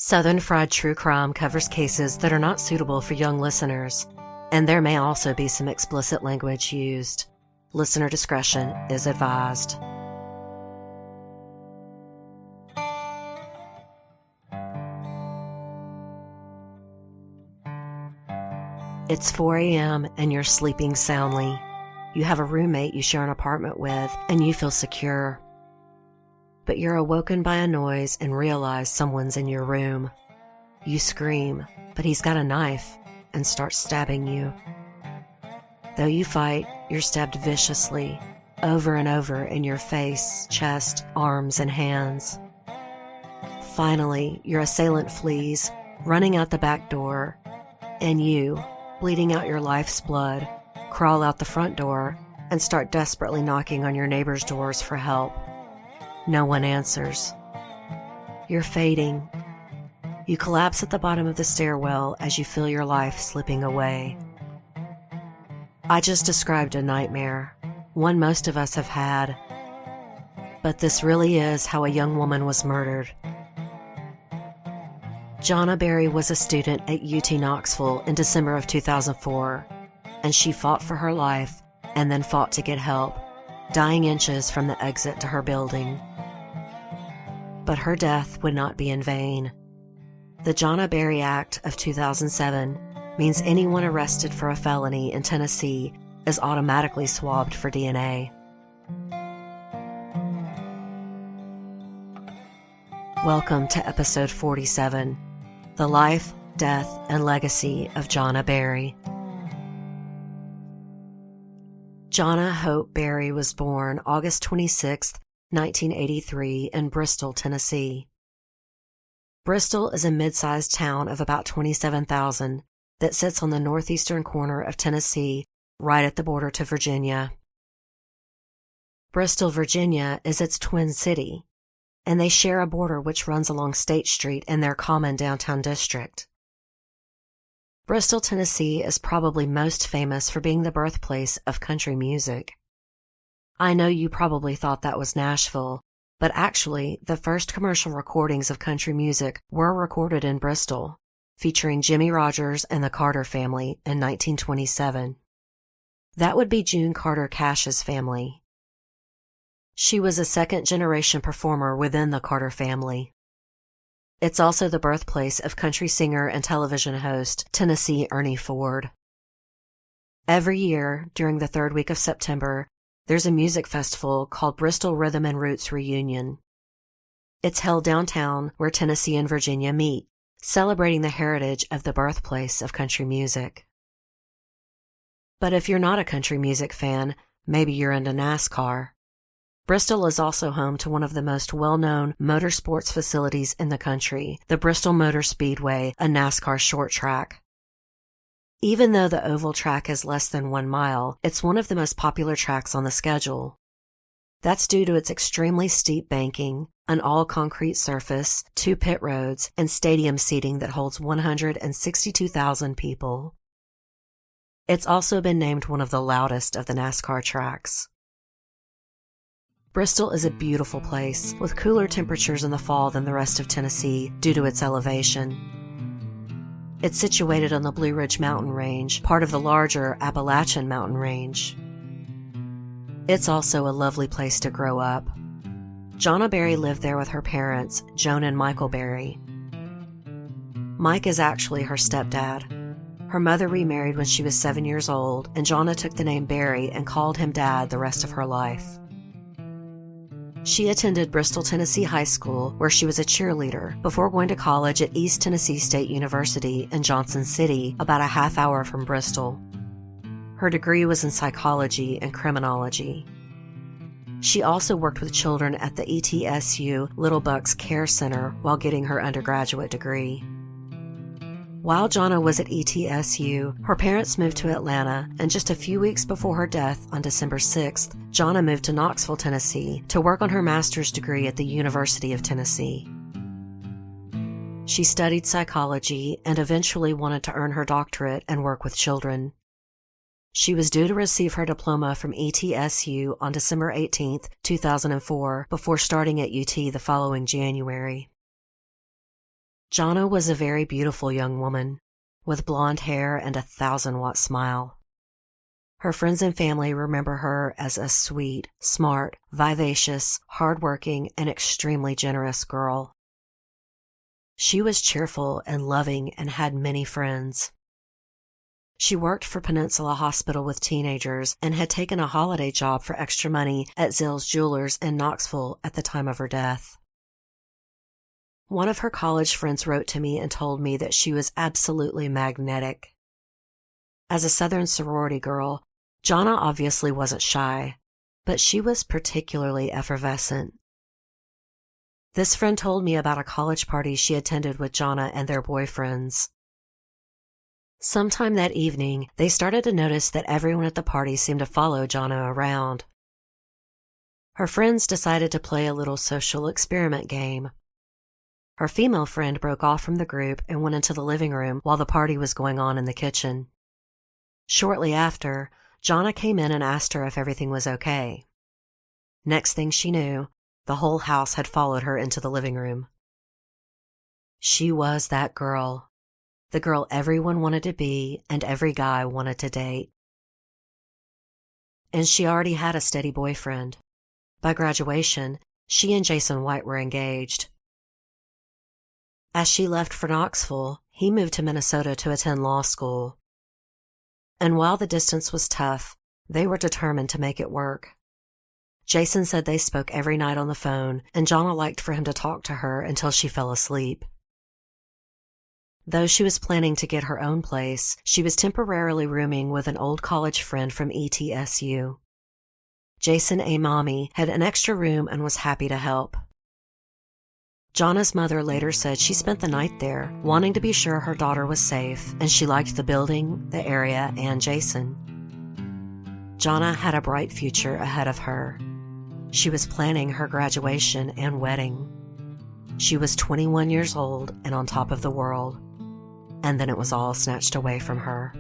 Southern Fried True Crime covers cases that are not suitable for young listeners, and there may also be some explicit language used. Listener discretion is advised. It's 4 a.m. and you're sleeping soundly. You have a roommate you share an apartment with, and you feel secure. But you're awoken by a noise and realize someone's in your room. You scream, but he's got a knife and starts stabbing you. Though you fight, you're stabbed viciously, over and over in your face, chest, arms, and hands. Finally, your assailant flees, running out the back door, and you, bleeding out your life's blood, crawl out the front door and start desperately knocking on your neighbors' doors for help. No one answers. You're fading. You collapse at the bottom of the stairwell as you feel your life slipping away. I just described a nightmare, one most of us have had. But this really is how a young woman was murdered. Johnia Berry was a student at UT Knoxville in December of 2004, and she fought for her life and then fought to get help, dying inches from the exit to her building. But her death would not be in vain. The Johnia Berry Act of 2007 means anyone arrested for a felony in Tennessee is automatically swabbed for DNA. Welcome to episode 47, The Life, Death, and Legacy of Johnia Berry. Johnia Hope Berry was born August 26, 1983 in Bristol, Tennessee. Bristol is a mid-sized town of about 27,000 that sits on the northeastern corner of Tennessee, right at the border to Virginia. Bristol, Virginia is its twin city, and they share a border which runs along State Street in their common downtown district. Bristol, Tennessee is probably most famous for being the birthplace of country music. I know you probably thought that was Nashville, but actually the first commercial recordings of country music were recorded in Bristol, featuring Jimmie Rodgers and the Carter family in 1927. That would be June Carter Cash's family. She was a second-generation performer within the Carter family. It's also the birthplace of country singer and television host Tennessee Ernie Ford. Every year, during the third week of September, there's a music festival called Bristol Rhythm and Roots Reunion. It's held downtown where Tennessee and Virginia meet, celebrating the heritage of the birthplace of country music. But if you're not a country music fan, maybe you're into NASCAR. Bristol is also home to one of the most well-known motorsports facilities in the country, the Bristol Motor Speedway, a NASCAR short track. Even though the oval track is less than 1 mile, it's one of the most popular tracks on the schedule. That's due to its extremely steep banking, an all-concrete surface, 2 pit roads, and stadium seating that holds 162,000 people. It's also been named one of the loudest of the NASCAR tracks. Bristol is a beautiful place, with cooler temperatures in the fall than the rest of Tennessee due to its elevation. It's situated on the Blue Ridge Mountain Range, part of the larger Appalachian Mountain Range. It's also a lovely place to grow up. Johnia Berry lived there with her parents, Joan and Michael Berry. Mike is actually her stepdad. Her mother remarried when she was 7 years old, and Johnia took the name Berry and called him Dad the rest of her life. She attended Bristol, Tennessee High School, where she was a cheerleader, before going to college at East Tennessee State University in Johnson City, about a half hour from Bristol. Her degree was in psychology and criminology. She also worked with children at the ETSU Little Bucks Care Center while getting her undergraduate degree. While Johnia was at ETSU, her parents moved to Atlanta, and just a few weeks before her death on December 6th, Johnia moved to Knoxville, Tennessee, to work on her master's degree at the University of Tennessee. She studied psychology and eventually wanted to earn her doctorate and work with children. She was due to receive her diploma from ETSU on December 18, 2004, before starting at UT the following January. Johnia was a very beautiful young woman, with blonde hair and a 1,000-watt smile. Her friends and family remember her as a sweet, smart, vivacious, hardworking, and extremely generous girl. She was cheerful and loving and had many friends. She worked for Peninsula Hospital with teenagers and had taken a holiday job for extra money at Zell's Jewelers in Knoxville at the time of her death. One of her college friends wrote to me and told me that she was absolutely magnetic. As a Southern sorority girl, Johnia obviously wasn't shy, but she was particularly effervescent. This friend told me about a college party she attended with Johnia and their boyfriends. Sometime that evening, they started to notice that everyone at the party seemed to follow Johnia around. Her friends decided to play a little social experiment game. Her female friend broke off from the group and went into the living room while the party was going on in the kitchen. Shortly after, Johnia came in and asked her if everything was okay. Next thing she knew, the whole house had followed her into the living room. She was that girl. The girl everyone wanted to be and every guy wanted to date. And she already had a steady boyfriend. By graduation, she and Jason White were engaged. As she left for Knoxville, he moved to Minnesota to attend law school. And while the distance was tough, they were determined to make it work. Jason said they spoke every night on the phone, and Johnia liked for him to talk to her until she fell asleep. Though she was planning to get her own place, she was temporarily rooming with an old college friend from ETSU. Jason A. Mommy had an extra room and was happy to help. Johnia's mother later said she spent the night there, wanting to be sure her daughter was safe, and she liked the building, the area, and Jason. Johnia had a bright future ahead of her. She was planning her graduation and wedding. She was 21 years old and on top of the world. And then it was all snatched away from her.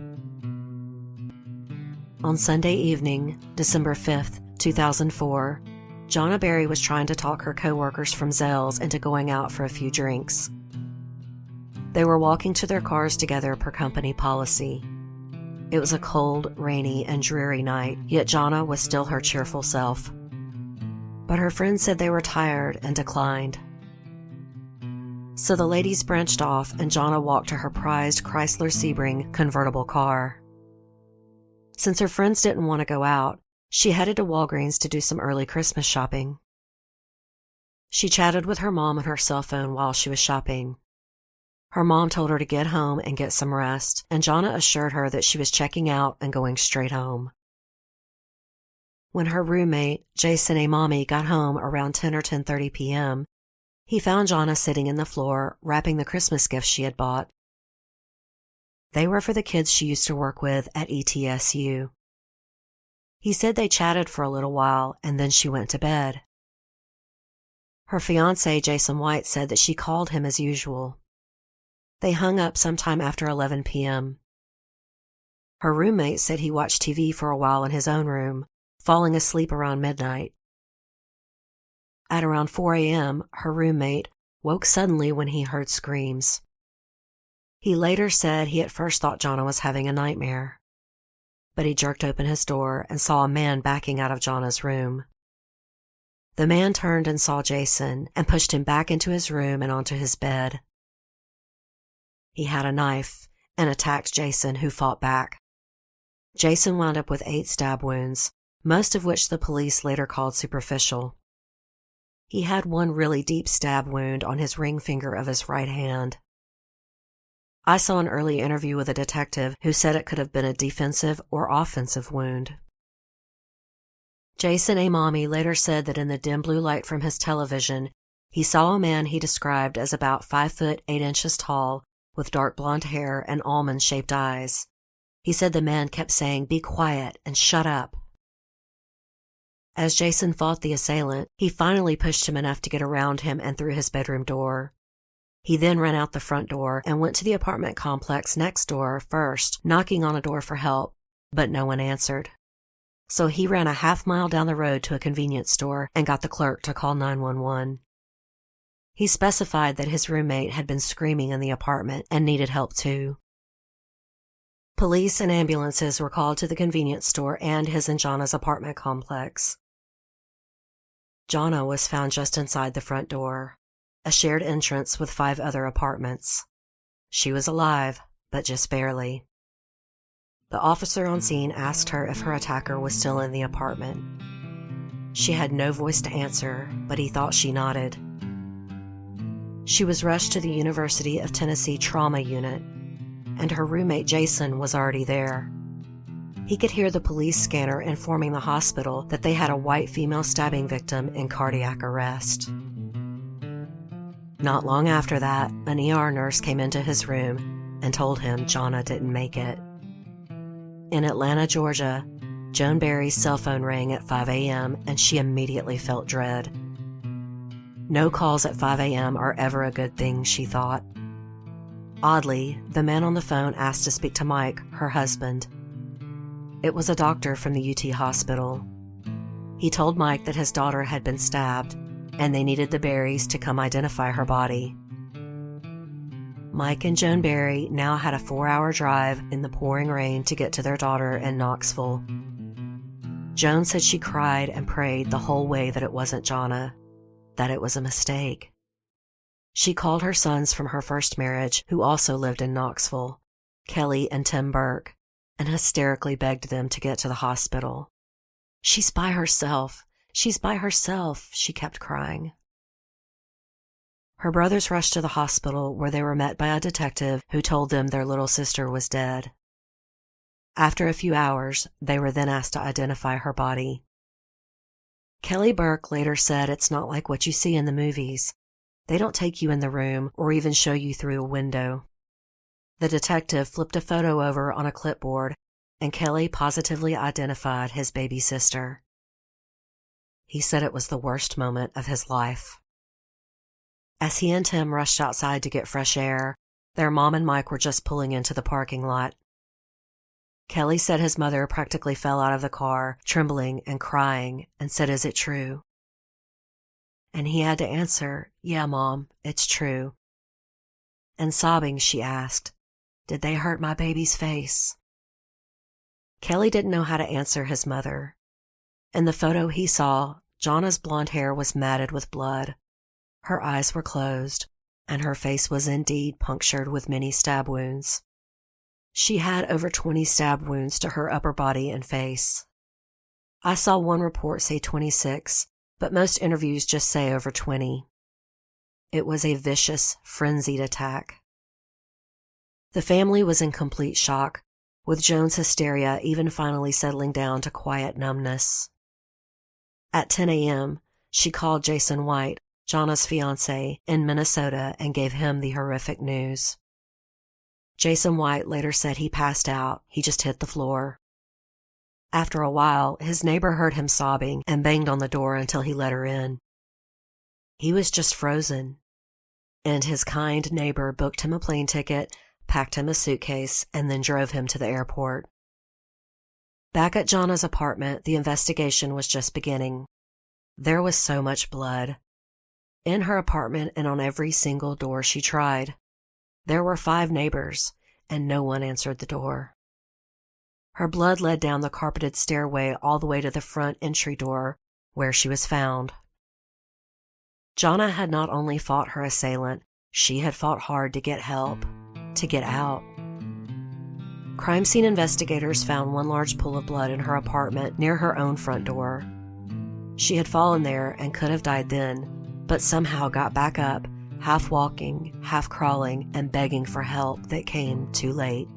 On Sunday evening, December 5th, 2004, Johnia Berry was trying to talk her co-workers from Zell's into going out for a few drinks. They were walking to their cars together per company policy. It was a cold, rainy, and dreary night, yet Johnia was still her cheerful self. But her friends said they were tired and declined. So the ladies branched off and Johnia walked to her prized Chrysler Sebring convertible car. Since her friends didn't want to go out, she headed to Walgreens to do some early Christmas shopping. She chatted with her mom on her cell phone while she was shopping. Her mom told her to get home and get some rest, and Johnia assured her that she was checking out and going straight home. When her roommate, Jason A. Mommy, got home around 10 or 10:30 p.m., he found Johnia sitting in the floor, wrapping the Christmas gifts she had bought. They were for the kids she used to work with at ETSU. He said they chatted for a little while, and then she went to bed. Her fiancé, Jason White, said that she called him as usual. They hung up sometime after 11 p.m. Her roommate said he watched TV for a while in his own room, falling asleep around midnight. At around 4 a.m., her roommate woke suddenly when he heard screams. He later said he at first thought Johnia was having a nightmare. But he jerked open his door and saw a man backing out of Johnia's room. The man turned and saw Jason and pushed him back into his room and onto his bed. He had a knife and attacked Jason, who fought back. Jason wound up with 8 stab wounds, most of which the police later called superficial. He had one really deep stab wound on his ring finger of his right hand. I saw an early interview with a detective who said it could have been a defensive or offensive wound. Jason A. Mommy later said that in the dim blue light from his television, he saw a man he described as about 5 foot 8 inches tall, with dark blonde hair and almond-shaped eyes. He said the man kept saying, "Be quiet and shut up." As Jason fought the assailant, he finally pushed him enough to get around him and through his bedroom door. He then ran out the front door and went to the apartment complex next door first, knocking on a door for help, but no one answered. So he ran a half-mile down the road to a convenience store and got the clerk to call 911. He specified that his roommate had been screaming in the apartment and needed help too. Police and ambulances were called to the convenience store and his and Johnia's apartment complex. Johnia was found just inside the front door, a shared entrance with 5 other apartments. She was alive, but just barely. The officer on scene asked her if her attacker was still in the apartment. She had no voice to answer, but he thought she nodded. She was rushed to the University of Tennessee Trauma Unit, and her roommate Jason was already there. He could hear the police scanner informing the hospital that they had a white female stabbing victim in cardiac arrest. Not long after that, an ER nurse came into his room and told him Johnia didn't make it. In Atlanta, Georgia, Joan Berry's cell phone rang at 5 a.m. and she immediately felt dread. No calls at 5 a.m. are ever a good thing, she thought. Oddly, the man on the phone asked to speak to Mike, her husband. It was a doctor from the UT hospital. He told Mike that his daughter had been stabbed, and they needed the Berrys to come identify her body. Mike and Joan Berry now had a 4-hour drive in the pouring rain to get to their daughter in Knoxville. Joan said she cried and prayed the whole way that it wasn't Johnia, that it was a mistake. She called her sons from her first marriage, who also lived in Knoxville, Kelly and Tim Burke, and hysterically begged them to get to the hospital. "She's by herself. She's by herself," she kept crying. Her brothers rushed to the hospital, where they were met by a detective who told them their little sister was dead. After a few hours, they were then asked to identify her body. Kelly Burke later said it's not like what you see in the movies. They don't take you in the room or even show you through a window. The detective flipped a photo over on a clipboard, and Kelly positively identified his baby sister. He said it was the worst moment of his life. As he and Tim rushed outside to get fresh air, their mom and Mike were just pulling into the parking lot. Kelly said his mother practically fell out of the car, trembling and crying, and said, "Is it true?" And he had to answer, "Yeah, Mom, it's true." And sobbing, she asked, "Did they hurt my baby's face?" Kelly didn't know how to answer his mother. In the photo he saw, Johnia's blonde hair was matted with blood. Her eyes were closed, and her face was indeed punctured with many stab wounds. She had over 20 stab wounds to her upper body and face. I saw one report say 26, but most interviews just say over 20. It was a vicious, frenzied attack. The family was in complete shock, with Joan's hysteria even finally settling down to quiet numbness. At 10 a.m., she called Jason White, Johnia's fiancé, in Minnesota and gave him the horrific news. Jason White later said he passed out, he just hit the floor. After a while, his neighbor heard him sobbing and banged on the door until he let her in. He was just frozen, and his kind neighbor booked him a plane ticket, packed him a suitcase, and then drove him to the airport. Back at Johnia's apartment, the investigation was just beginning. There was so much blood. In her apartment and on every single door she tried. There were 5 neighbors, and no one answered the door. Her blood led down the carpeted stairway all the way to the front entry door, where she was found. Johnia had not only fought her assailant, she had fought hard to get help, to get out. Crime scene investigators found one large pool of blood in her apartment near her own front door. She had fallen there and could have died then, but somehow got back up, half walking, half crawling, and begging for help that came too late.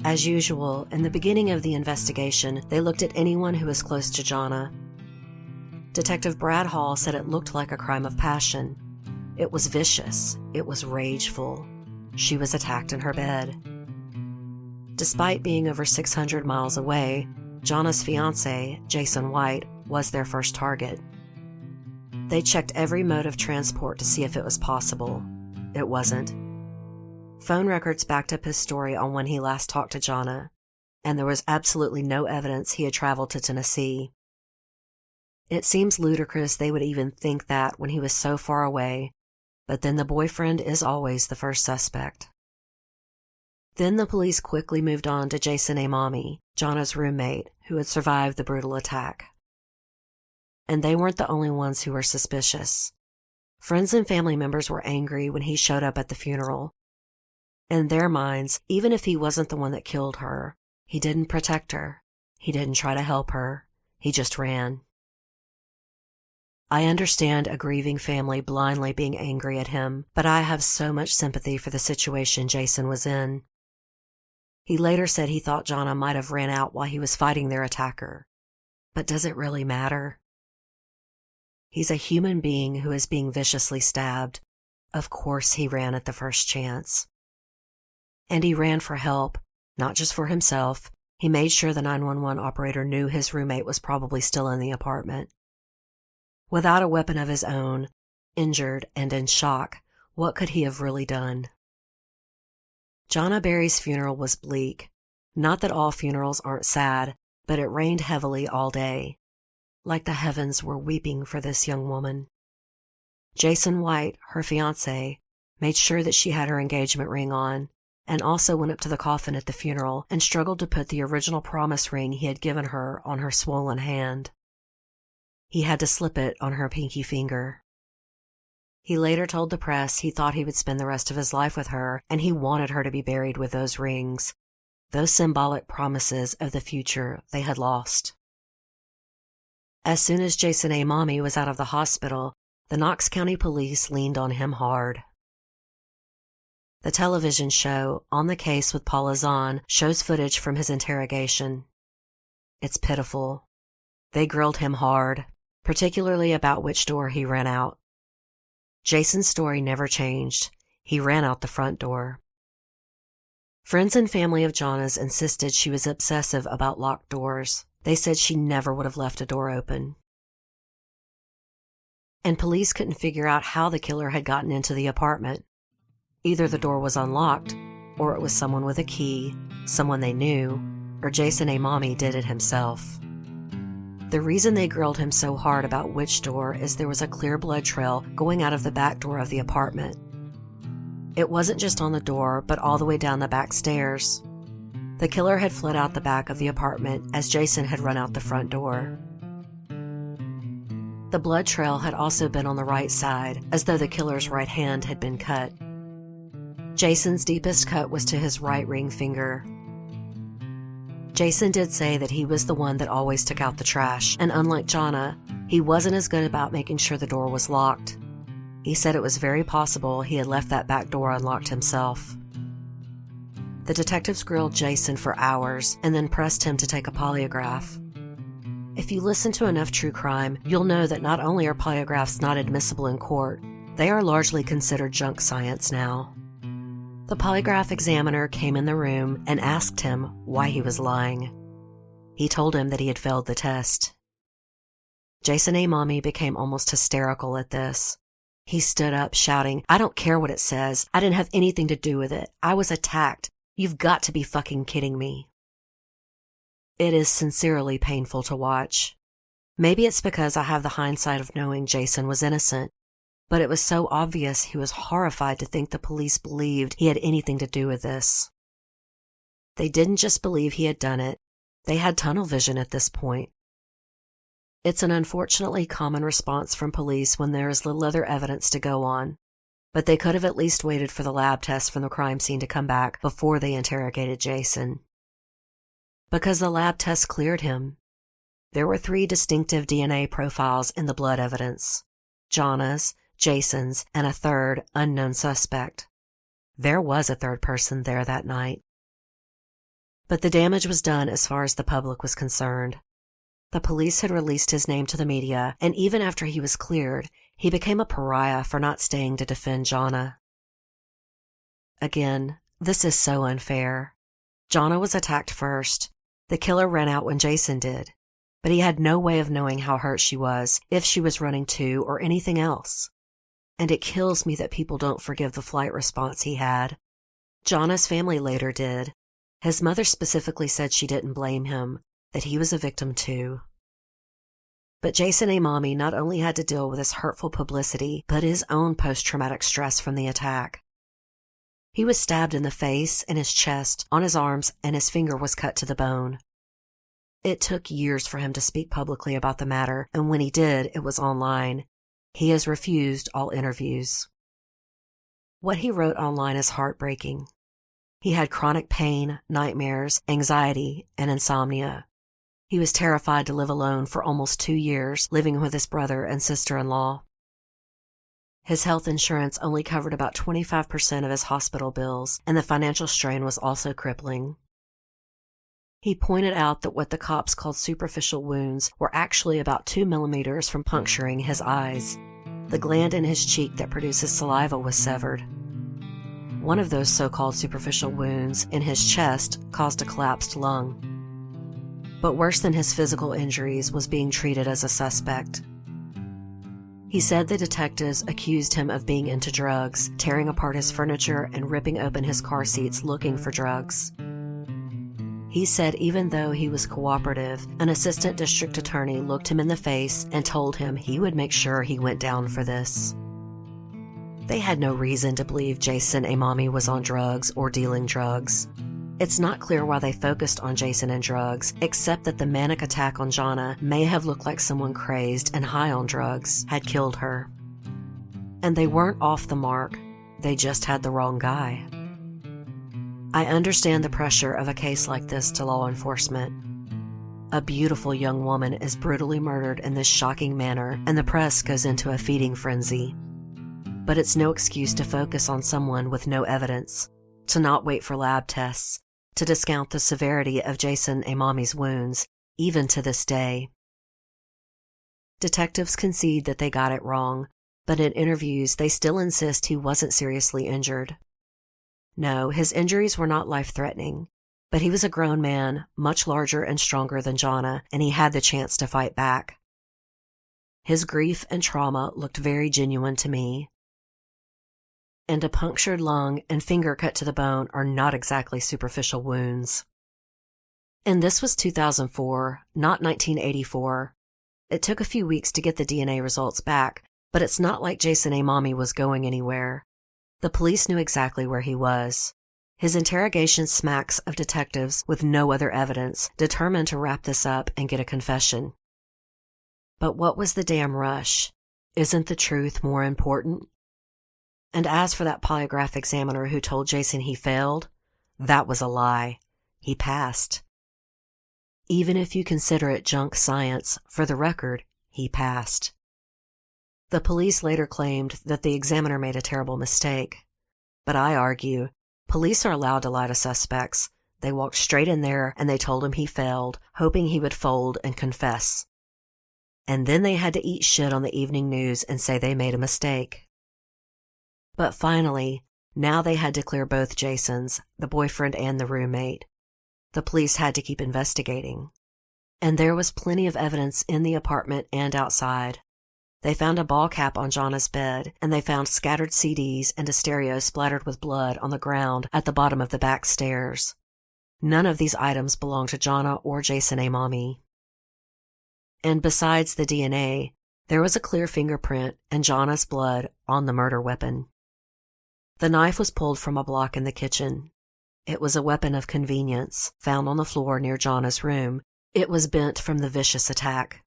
As usual, in the beginning of the investigation, they looked at anyone who was close to Johnia. Detective Brad Hall said it looked like a crime of passion. It was vicious. It was rageful. She was attacked in her bed. Despite being over 600 miles away, Johnia's fiancé, Jason White, was their first target. They checked every mode of transport to see if it was possible. It wasn't. Phone records backed up his story on when he last talked to Johnia, and there was absolutely no evidence he had traveled to Tennessee. It seems ludicrous they would even think that when he was so far away, but then the boyfriend is always the first suspect. Then the police quickly moved on to Jason Amami, Johnia's roommate, who had survived the brutal attack. And they weren't the only ones who were suspicious. Friends and family members were angry when he showed up at the funeral. In their minds, even if he wasn't the one that killed her, he didn't protect her. He didn't try to help her. He just ran. I understand a grieving family blindly being angry at him, but I have so much sympathy for the situation Jason was in. He later said he thought Johnia might have ran out while he was fighting their attacker. But does it really matter? He's a human being who is being viciously stabbed. Of course he ran at the first chance. And he ran for help, not just for himself. He made sure the 911 operator knew his roommate was probably still in the apartment. Without a weapon of his own, injured and in shock, what could he have really done? Johnia Berry's funeral was bleak. Not that all funerals aren't sad, but it rained heavily all day. Like the heavens were weeping for this young woman. Jason White, her fiancé, made sure that she had her engagement ring on, and also went up to the coffin at the funeral and struggled to put the original promise ring he had given her on her swollen hand. He had to slip it on her pinky finger. He later told the press he thought he would spend the rest of his life with her, and he wanted her to be buried with those rings, those symbolic promises of the future they had lost. As soon as Jason Amami was out of the hospital, the Knox County Police leaned on him hard. The television show On the Case with Paula Zahn shows footage from his interrogation. It's pitiful. They grilled him hard, particularly about which door he ran out. Jason's story never changed. He ran out the front door. Friends and family of Johnia's insisted she was obsessive about locked doors. They said she never would have left a door open. And police couldn't figure out how the killer had gotten into the apartment. Either the door was unlocked, or it was someone with a key, someone they knew, or Jason Amami did it himself. The reason they grilled him so hard about which door is there was a clear blood trail going out of the back door of the apartment. It wasn't just on the door, but all the way down the back stairs. The killer had fled out the back of the apartment as Jason had run out the front door. The blood trail had also been on the right side, as though the killer's right hand had been cut. Jason's deepest cut was to his right ring finger. Jason did say that he was the one that always took out the trash, and unlike Johnia, he wasn't as good about making sure the door was locked. He said it was very possible he had left that back door unlocked himself. The detectives grilled Jason for hours and then pressed him to take a polygraph. If you listen to enough true crime, you'll know that not only are polygraphs not admissible in court, they are largely considered junk science now. The polygraph examiner came in the room and asked him why he was lying. He told him that he had failed the test. Jason Amami became almost hysterical at this. He stood up shouting, "I don't care what it says. I didn't have anything to do with it. I was attacked. You've got to be fucking kidding me." It is sincerely painful to watch. Maybe it's because I have the hindsight of knowing Jason was innocent. But it was so obvious he was horrified to think the police believed he had anything to do with this. They didn't just believe he had done it. They had tunnel vision at this point. It's an unfortunately common response from police when there is little other evidence to go on, but they could have at least waited for the lab tests from the crime scene to come back before they interrogated Jason. Because the lab tests cleared him. There were 3 distinctive DNA profiles in the blood evidence: Johnia's, Jason's, and a third, unknown suspect. There was a third person there that night. But the damage was done as far as the public was concerned. The police had released his name to the media, and even after he was cleared, he became a pariah for not staying to defend Johnia. Again, this is so unfair. Johnia was attacked first. The killer ran out when Jason did, but he had no way of knowing how hurt she was, if she was running too, or anything else. And it kills me that people don't forgive the flight response he had. Johnia's family later did. His mother specifically said she didn't blame him, that he was a victim too. But Jason Amami not only had to deal with his hurtful publicity, but his own post-traumatic stress from the attack. He was stabbed in the face, in his chest, on his arms, and his finger was cut to the bone. It took years for him to speak publicly about the matter, and when he did, it was online. He has refused all interviews. What he wrote online is heartbreaking. He had chronic pain, nightmares, anxiety, and insomnia. He was terrified to live alone for almost 2 years, living with his brother and sister-in-law. His health insurance only covered about 25% of his hospital bills, and the financial strain was also crippling. He pointed out that what the cops called superficial wounds were actually about 2 millimeters from puncturing his eyes. The gland in his cheek that produces saliva was severed. One of those so-called superficial wounds in his chest caused a collapsed lung. But worse than his physical injuries was being treated as a suspect. He said the detectives accused him of being into drugs, tearing apart his furniture and ripping open his car seats looking for drugs. He said even though he was cooperative, an assistant district attorney looked him in the face and told him he would make sure he went down for this. They had no reason to believe Jason Amami was on drugs or dealing drugs. It's not clear why they focused on Jason and drugs, except that the manic attack on Johnia may have looked like someone crazed and high on drugs had killed her. And they weren't off the mark, they just had the wrong guy. I understand the pressure of a case like this to law enforcement. A beautiful young woman is brutally murdered in this shocking manner, and the press goes into a feeding frenzy. But it's no excuse to focus on someone with no evidence, to not wait for lab tests, to discount the severity of Jason Amami's wounds, even to this day. Detectives concede that they got it wrong, but in interviews they still insist he wasn't seriously injured. No, his injuries were not life-threatening, but he was a grown man, much larger and stronger than Johnia, and he had the chance to fight back. His grief and trauma looked very genuine to me. And a punctured lung and finger cut to the bone are not exactly superficial wounds. And this was 2004, not 1984. It took a few weeks to get the DNA results back, but it's not like Jason Amami was going anywhere. The police knew exactly where he was. His interrogation smacks of detectives with no other evidence, determined to wrap this up and get a confession. But what was the damn rush? Isn't the truth more important? And as for that polygraph examiner who told Jason he failed, that was a lie. He passed. Even if you consider it junk science, for the record, he passed. The police later claimed that the examiner made a terrible mistake. But I argue, police are allowed to lie to suspects. They walked straight in there and they told him he failed, hoping he would fold and confess. And then they had to eat shit on the evening news and say they made a mistake. But finally, now they had to clear both Jasons, the boyfriend and the roommate. The police had to keep investigating. And there was plenty of evidence in the apartment and outside. They found a ball cap on Johnia's bed, and they found scattered CDs and a stereo splattered with blood on the ground at the bottom of the back stairs. None of these items belonged to Johnia or Jason Amami. And besides the DNA, there was a clear fingerprint and Johnia's blood on the murder weapon. The knife was pulled from a block in the kitchen. It was a weapon of convenience, found on the floor near Johnia's room. It was bent from the vicious attack.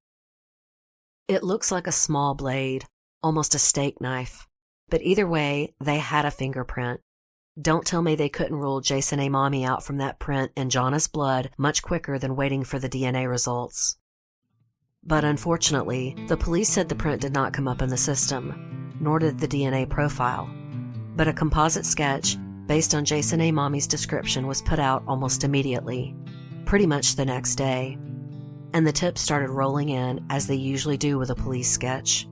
It looks like a small blade, almost a steak knife. But either way, they had a fingerprint. Don't tell me they couldn't rule Jason Amami out from that print in Johnia's blood much quicker than waiting for the DNA results. But unfortunately, the police said the print did not come up in the system, nor did the DNA profile. But a composite sketch, based on Jason Amami's description, was put out almost immediately, pretty much the next day. And the tips started rolling in, as they usually do with a police sketch.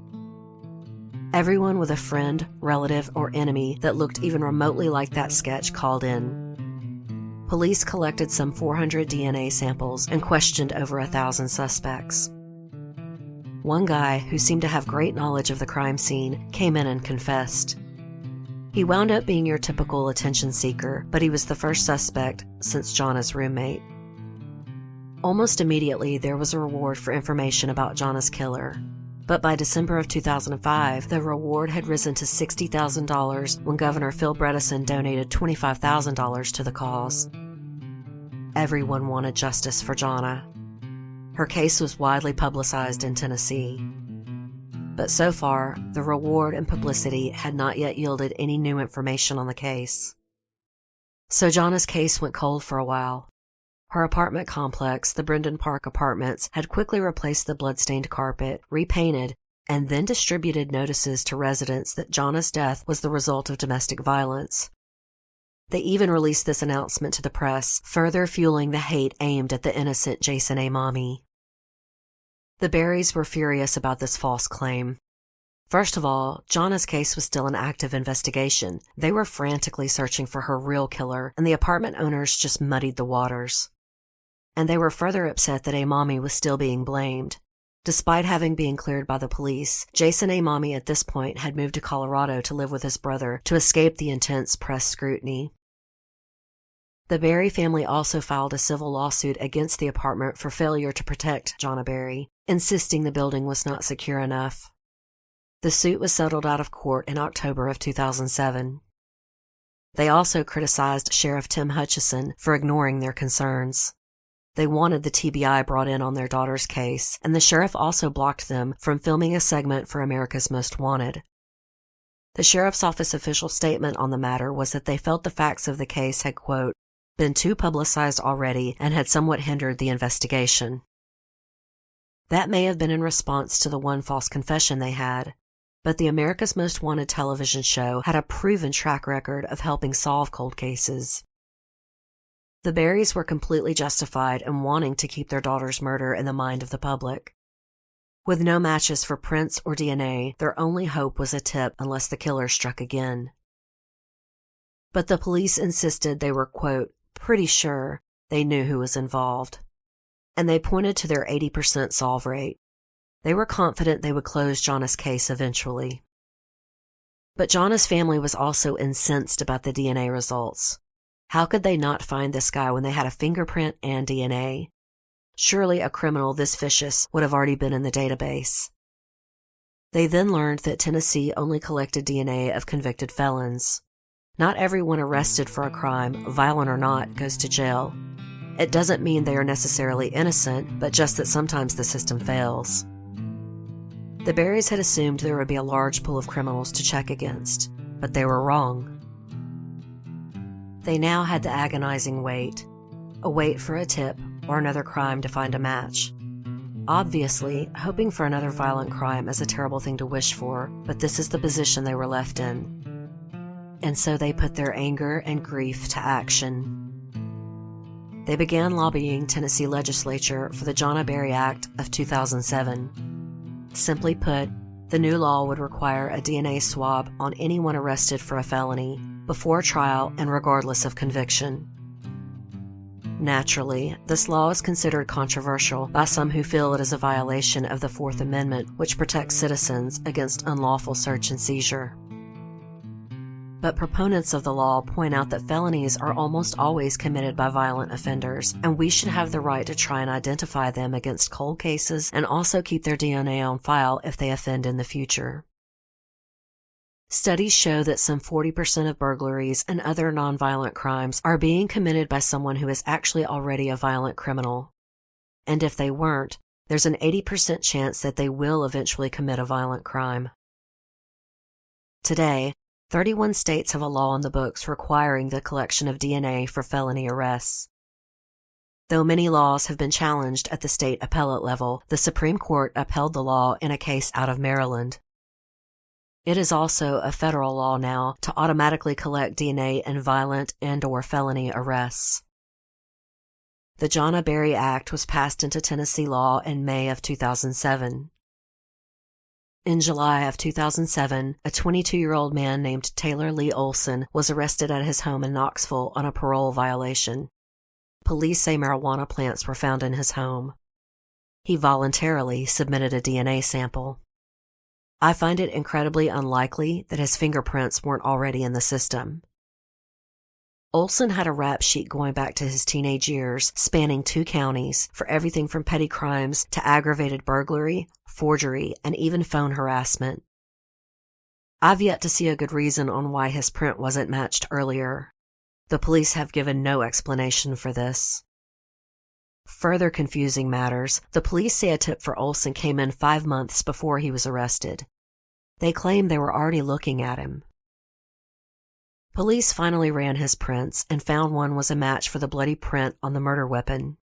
Everyone with a friend, relative, or enemy that looked even remotely like that sketch called in. Police collected some 400 DNA samples and questioned over 1,000 suspects. One guy, who seemed to have great knowledge of the crime scene, came in and confessed. He wound up being your typical attention seeker, but he was the first suspect since Johnia's roommate. Almost immediately, there was a reward for information about Johnia's killer. But by December of 2005, the reward had risen to $60,000 when Governor Phil Bredesen donated $25,000 to the cause. Everyone wanted justice for Johnia. Her case was widely publicized in Tennessee. But so far, the reward and publicity had not yet yielded any new information on the case. So Johnia's case went cold for a while. Her apartment complex, the Brendan Park Apartments, had quickly replaced the bloodstained carpet, repainted, and then distributed notices to residents that Johnia's death was the result of domestic violence. They even released this announcement to the press, further fueling the hate aimed at the innocent Jason A. Mommy. The Berrys were furious about this false claim. First of all, Johnia's case was still an active investigation. They were frantically searching for her real killer, and the apartment owners just muddied the waters. And they were further upset that A. Mommy was still being blamed. Despite having been cleared by the police, Jason A. Mommy at this point had moved to Colorado to live with his brother to escape the intense press scrutiny. The Berry family also filed a civil lawsuit against the apartment for failure to protect Johnia Berry, insisting the building was not secure enough. The suit was settled out of court in October of 2007. They also criticized Sheriff Tim Hutchison for ignoring their concerns. They wanted the TBI brought in on their daughter's case, and the sheriff also blocked them from filming a segment for America's Most Wanted. The sheriff's office official statement on the matter was that they felt the facts of the case had, quote, been too publicized already and had somewhat hindered the investigation. That may have been in response to the one false confession they had, but the America's Most Wanted television show had a proven track record of helping solve cold cases. The Berrys were completely justified in wanting to keep their daughter's murder in the mind of the public. With no matches for prints or DNA, their only hope was a tip unless the killer struck again. But the police insisted they were, quote, pretty sure they knew who was involved. And they pointed to their 80% solve rate. They were confident they would close Johnia's case eventually. But Johnia's family was also incensed about the DNA results. How could they not find this guy when they had a fingerprint and DNA? Surely a criminal this vicious would have already been in the database. They then learned that Tennessee only collected DNA of convicted felons. Not everyone arrested for a crime, violent or not, goes to jail. It doesn't mean they are necessarily innocent, but just that sometimes the system fails. The Berrys had assumed there would be a large pool of criminals to check against, but they were wrong. They now had the agonizing wait, a wait for a tip or another crime to find a match. Obviously, hoping for another violent crime is a terrible thing to wish for, but this is the position they were left in. And so they put their anger and grief to action. They began lobbying Tennessee legislature for the Johnia Berry Act of 2007. Simply put, the new law would require a DNA swab on anyone arrested for a felony, before trial and regardless of conviction. Naturally, this law is considered controversial by some who feel it is a violation of the Fourth Amendment, which protects citizens against unlawful search and seizure. But proponents of the law point out that felonies are almost always committed by violent offenders, and we should have the right to try and identify them against cold cases and also keep their DNA on file if they offend in the future. Studies show that some 40% of burglaries and other nonviolent crimes are being committed by someone who is actually already a violent criminal. And if they weren't, there's an 80% chance that they will eventually commit a violent crime. Today, 31 states have a law on the books requiring the collection of DNA for felony arrests. Though many laws have been challenged at the state appellate level, the Supreme Court upheld the law in a case out of Maryland. It is also a federal law now to automatically collect DNA in violent and/or felony arrests. The Johnia Berry Act was passed into Tennessee law in May of 2007. In July of 2007, a 22-year-old man named Taylor Lee Olson was arrested at his home in Knoxville on a parole violation. Police say marijuana plants were found in his home. He voluntarily submitted a DNA sample. I find it incredibly unlikely that his fingerprints weren't already in the system. Olson had a rap sheet going back to his teenage years, spanning 2 counties, for everything from petty crimes to aggravated burglary, forgery, and even phone harassment. I've yet to see a good reason on why his print wasn't matched earlier. The police have given no explanation for this. Further confusing matters, the police say a tip for Olson came in 5 months before he was arrested. They claim they were already looking at him. Police finally ran his prints and found one was a match for the bloody print on the murder weapon.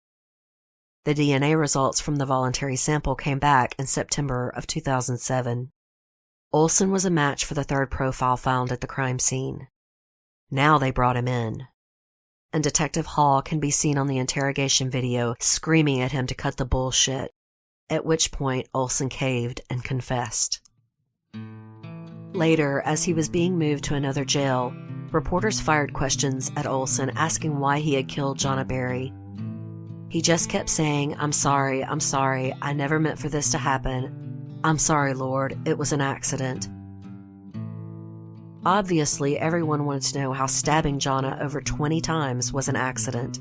The DNA results from the voluntary sample came back in September of 2007. Olson was a match for the 3rd profile found at the crime scene. Now they brought him in. And Detective Hall can be seen on the interrogation video screaming at him to cut the bullshit, at which point Olson caved and confessed. Later, as he was being moved to another jail, reporters fired questions at Olson asking why he had killed Johnia Berry. He just kept saying, I'm sorry, I never meant for this to happen. I'm sorry, Lord, it was an accident." Obviously, everyone wanted to know how stabbing Johnia over 20 times was an accident.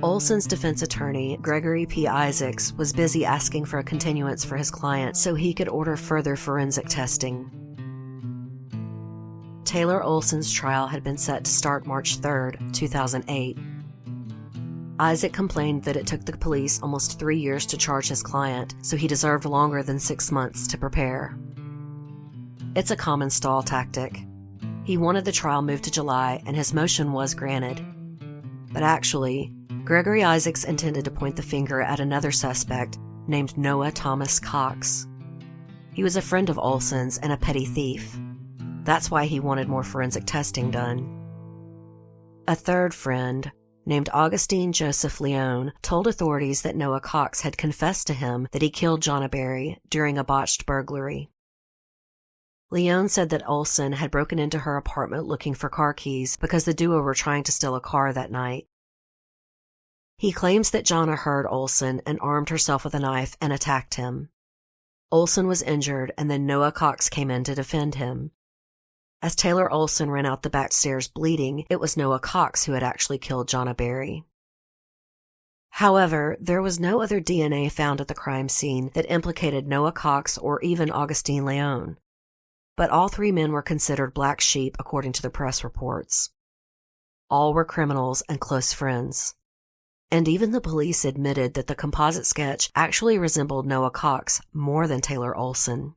Olson's defense attorney, Gregory P. Isaacs, was busy asking for a continuance for his client so he could order further forensic testing. Taylor Olson's trial had been set to start March 3, 2008. Isaac complained that it took the police almost 3 years to charge his client, so he deserved longer than 6 months to prepare. It's a common stall tactic. He wanted the trial moved to July, and his motion was granted. But actually, Gregory Isaacs intended to point the finger at another suspect named Noah Thomas Cox. He was a friend of Olson's and a petty thief. That's why he wanted more forensic testing done. A third friend, named Augustine Joseph Leone, told authorities that Noah Cox had confessed to him that he killed Johnia Berry during a botched burglary. Leone said that Olson had broken into her apartment looking for car keys because the duo were trying to steal a car that night. He claims that Johnia heard Olson and armed herself with a knife and attacked him. Olson was injured, and then Noah Cox came in to defend him. As Taylor Olson ran out the back stairs bleeding, it was Noah Cox who had actually killed Johnia Berry. However, there was no other DNA found at the crime scene that implicated Noah Cox or even Augustine Leone. But all 3 men were considered black sheep according to the press reports. All were criminals and close friends. And even the police admitted that the composite sketch actually resembled Noah Cox more than Taylor Olson.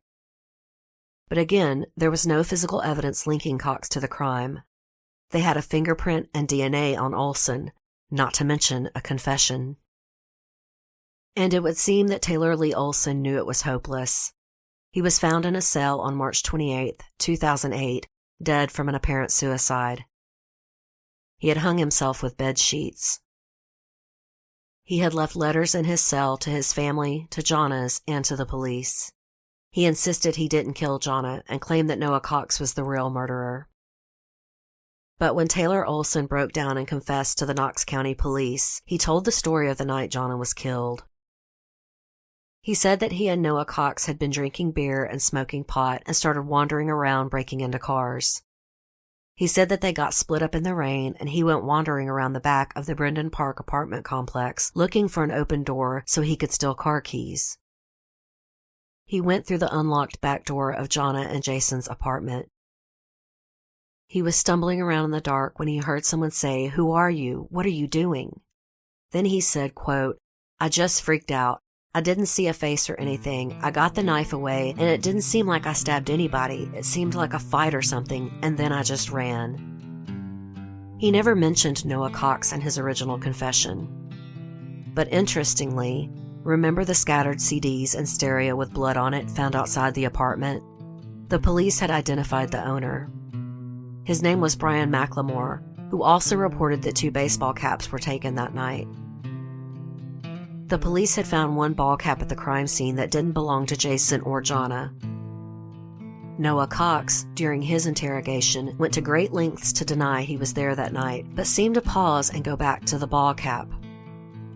But again, there was no physical evidence linking Cox to the crime. They had a fingerprint and DNA on Olson, not to mention a confession. And it would seem that Taylor Lee Olson knew it was hopeless. He was found in a cell on March 28, 2008, dead from an apparent suicide. He had hung himself with bed sheets. He had left letters in his cell to his family, to Johnia's, and to the police. He insisted he didn't kill Johnia and claimed that Noah Cox was the real murderer. But when Taylor Olson broke down and confessed to the Knox County Police, he told the story of the night Johnia was killed. He said that he and Noah Cox had been drinking beer and smoking pot and started wandering around breaking into cars. He said that they got split up in the rain and he went wandering around the back of the Brendan Park apartment complex looking for an open door so he could steal car keys. He went through the unlocked back door of Johnia and Jason's apartment. He was stumbling around in the dark when he heard someone say, "Who are you? What are you doing?" Then he said, quote, "I just freaked out. I didn't see a face or anything. I got the knife away, and it didn't seem like I stabbed anybody. It seemed like a fight or something, and then I just ran." He never mentioned Noah Cox in his original confession. But interestingly, remember the scattered CDs and stereo with blood on it found outside the apartment? The police had identified the owner. His name was Brian McLemore, who also reported that 2 baseball caps were taken that night. The police had found 1 ball cap at the crime scene that didn't belong to Jason or Johnia. Noah Cox, during his interrogation, went to great lengths to deny he was there that night, but seemed to pause and go back to the ball cap.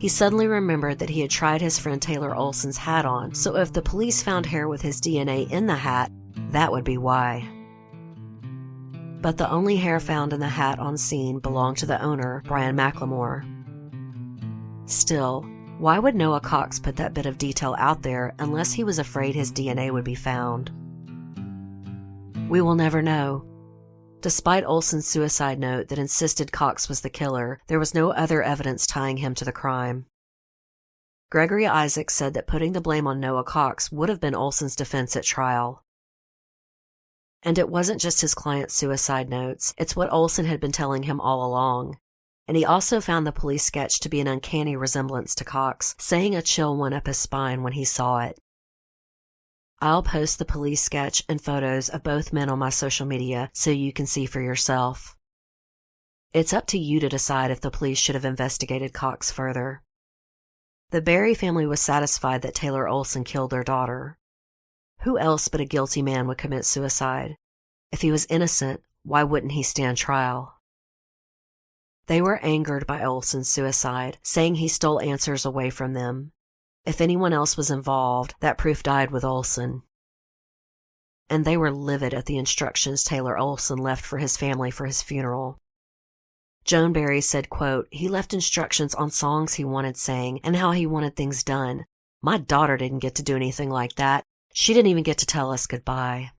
He suddenly remembered that he had tried his friend Taylor Olson's hat on, so if the police found hair with his DNA in the hat, that would be why. but the only hair found in the hat on scene belonged to the owner, Brian McLemore. Still, why would Noah Cox put that bit of detail out there unless he was afraid his DNA would be found? We will never know. Despite Olson's suicide note that insisted Cox was the killer, there was no other evidence tying him to the crime. Gregory Isaac said that putting the blame on Noah Cox would have been Olson's defense at trial. And it wasn't just his client's suicide notes, it's what Olson had been telling him all along. And he also found the police sketch to be an uncanny resemblance to Cox, saying a chill went up his spine when he saw it. I'll post the police sketch and photos of both men on my social media so you can see for yourself. It's up to you to decide if the police should have investigated Cox further. The Berry family was satisfied that Taylor Olson killed their daughter. Who else but a guilty man would commit suicide? If he was innocent, why wouldn't he stand trial? They were angered by Olson's suicide, saying he stole answers away from them. If anyone else was involved, that proof died with Olson. And they were livid at the instructions Taylor Olson left for his family for his funeral. Joan Berry said, quote, "He left instructions on songs he wanted sang and how he wanted things done. My daughter didn't get to do anything like that. She didn't even get to tell us goodbye."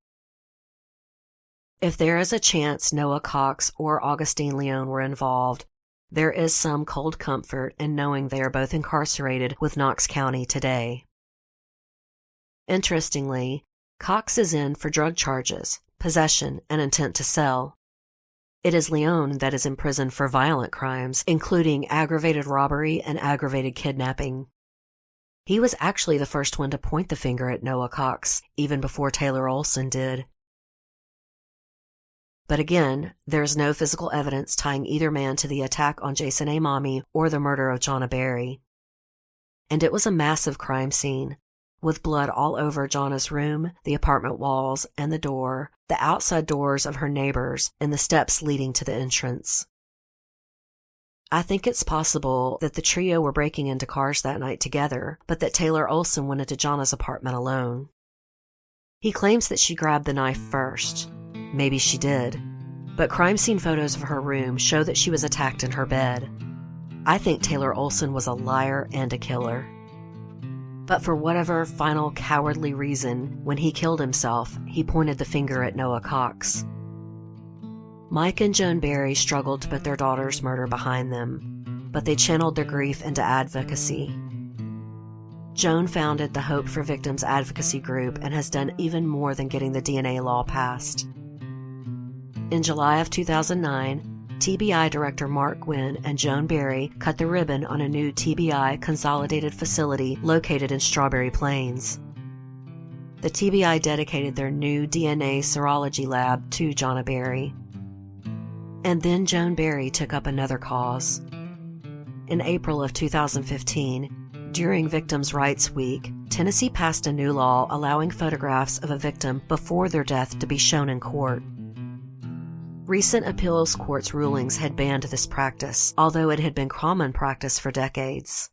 If there is a chance Noah Cox or Augustine Leone were involved, there is some cold comfort in knowing they are both incarcerated with Knox County today. Interestingly, Cox is in for drug charges, possession, and intent to sell. It is Leone that is in prison for violent crimes, including aggravated robbery and aggravated kidnapping. He was actually the first one to point the finger at Noah Cox, even before Taylor Olson did. But again, there is no physical evidence tying either man to the attack on Jason A. Mommy or the murder of Johnia Berry. And it was a massive crime scene, with blood all over Johnia's room, the apartment walls, and the door, the outside doors of her neighbors, and the steps leading to the entrance. I think it's possible that the trio were breaking into cars that night together, but that Taylor Olson went into Johnia's apartment alone. He claims that she grabbed the knife first. Maybe she did. But crime scene photos of her room show that she was attacked in her bed. I think Taylor Olson was a liar and a killer. But for whatever final cowardly reason, when he killed himself, he pointed the finger at Noah Cox. Mike and Joan Berry struggled to put their daughter's murder behind them, but they channeled their grief into advocacy. Joan founded the Hope for Victims advocacy group and has done even more than getting the DNA law passed. In July of 2009, TBI Director Mark Gwynn and Joan Berry cut the ribbon on a new TBI consolidated facility located in Strawberry Plains. The TBI dedicated their new DNA serology lab to Johnia Berry. And then Joan Berry took up another cause. In April of 2015, during Victims' Rights Week, Tennessee passed a new law allowing photographs of a victim before their death to be shown in court. Recent appeals courts' rulings had banned this practice, although it had been common practice for decades.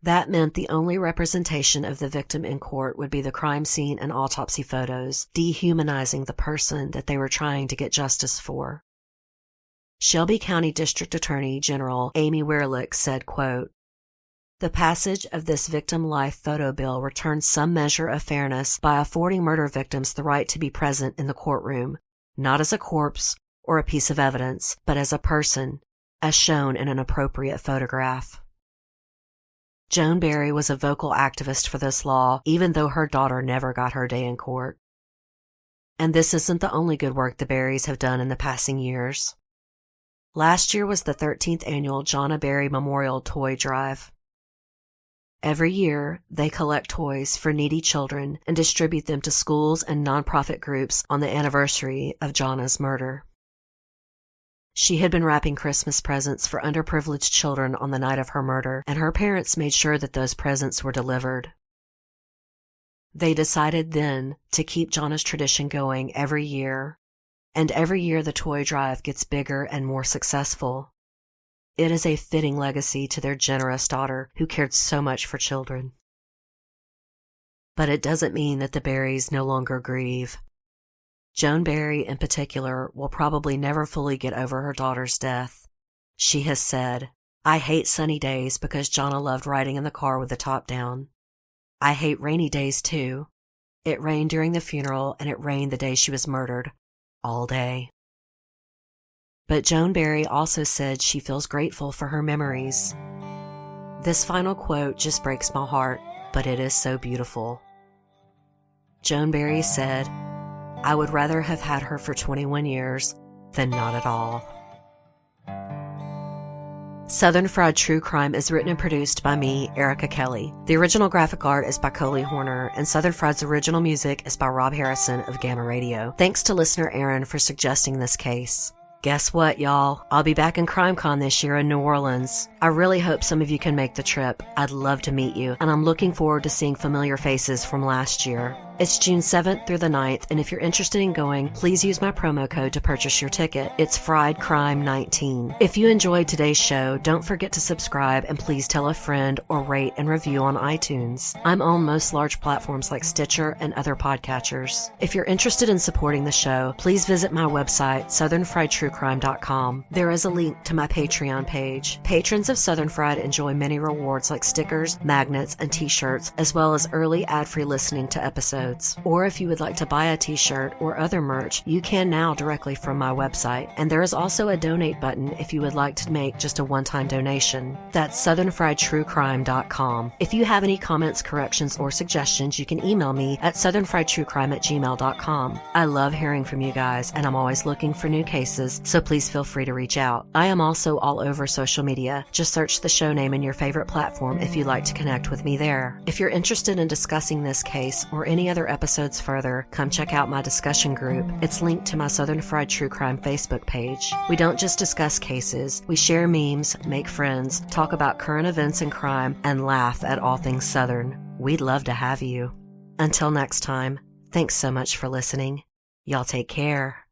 That meant the only representation of the victim in court would be the crime scene and autopsy photos, dehumanizing the person that they were trying to get justice for. Shelby County District Attorney General Amy Wehrlich said, quote, "The passage of this victim life photo bill returns some measure of fairness by affording murder victims the right to be present in the courtroom, not as a corpse or a piece of evidence, but as a person, as shown in an appropriate photograph." Joan Berry was a vocal activist for this law, even though her daughter never got her day in court. And this isn't the only good work the Berrys have done in the passing years. Last year was the 13th annual Johnia Berry Memorial Toy Drive. Every year, they collect toys for needy children and distribute them to schools and nonprofit groups on the anniversary of Johnia's murder. She had been wrapping Christmas presents for underprivileged children on the night of her murder, and her parents made sure that those presents were delivered. They decided then to keep Johnia's tradition going every year, and every year the toy drive gets bigger and more successful. It is a fitting legacy to their generous daughter who cared so much for children. But it doesn't mean that the Berrys no longer grieve. Joan Berry, in particular, will probably never fully get over her daughter's death. She has said, "I hate sunny days because Johnia loved riding in the car with the top down. I hate rainy days too. It rained during the funeral and it rained the day she was murdered. All day." But Joan Berry also said she feels grateful for her memories. This final quote just breaks my heart, but it is so beautiful. Joan Berry said, "I would rather have had her for 21 years than not at all." Southern Fried True Crime is written and produced by me, Erica Kelley. The original graphic art is by Coley Horner, and Southern Fried's original music is by Rob Harrison of Gamma Radio. Thanks to listener Aaron for suggesting this case. Guess what, y'all? I'll be back in CrimeCon this year in New Orleans. I really hope some of you can make the trip. I'd love to meet you, and I'm looking forward to seeing familiar faces from last year. It's June 7th through the 9th, and if you're interested in going, please use my promo code to purchase your ticket. It's Fried Crime 19. If you enjoyed today's show, don't forget to subscribe and please tell a friend or rate and review on iTunes. I'm on most large platforms like Stitcher and other podcatchers. If you're interested in supporting the show, please visit my website, southernfriedtruecrime.com. There is a link to my Patreon page. Patrons of Southern Fried enjoy many rewards like stickers, magnets, and t-shirts, as well as early ad-free listening to episodes. Or if you would like to buy a t-shirt or other merch, you can now directly from my website. And there is also a donate button if you would like to make just a one-time donation. That's southernfriedtruecrime.com. If you have any comments, corrections, or suggestions, you can email me at southernfriedtruecrime@gmail.com. I love hearing from you guys, and I'm always looking for new cases, so please feel free to reach out. I am also all over social media. Just search the show name in your favorite platform if you'd like to connect with me there. If you're interested in discussing this case or any other episodes further, come check out my discussion group. It's linked to my Southern Fried True Crime Facebook page. We don't just discuss cases, we share memes, make friends, talk about current events and crime, and laugh at all things Southern. We'd love to have you. Until next time, thanks so much for listening. Y'all take care.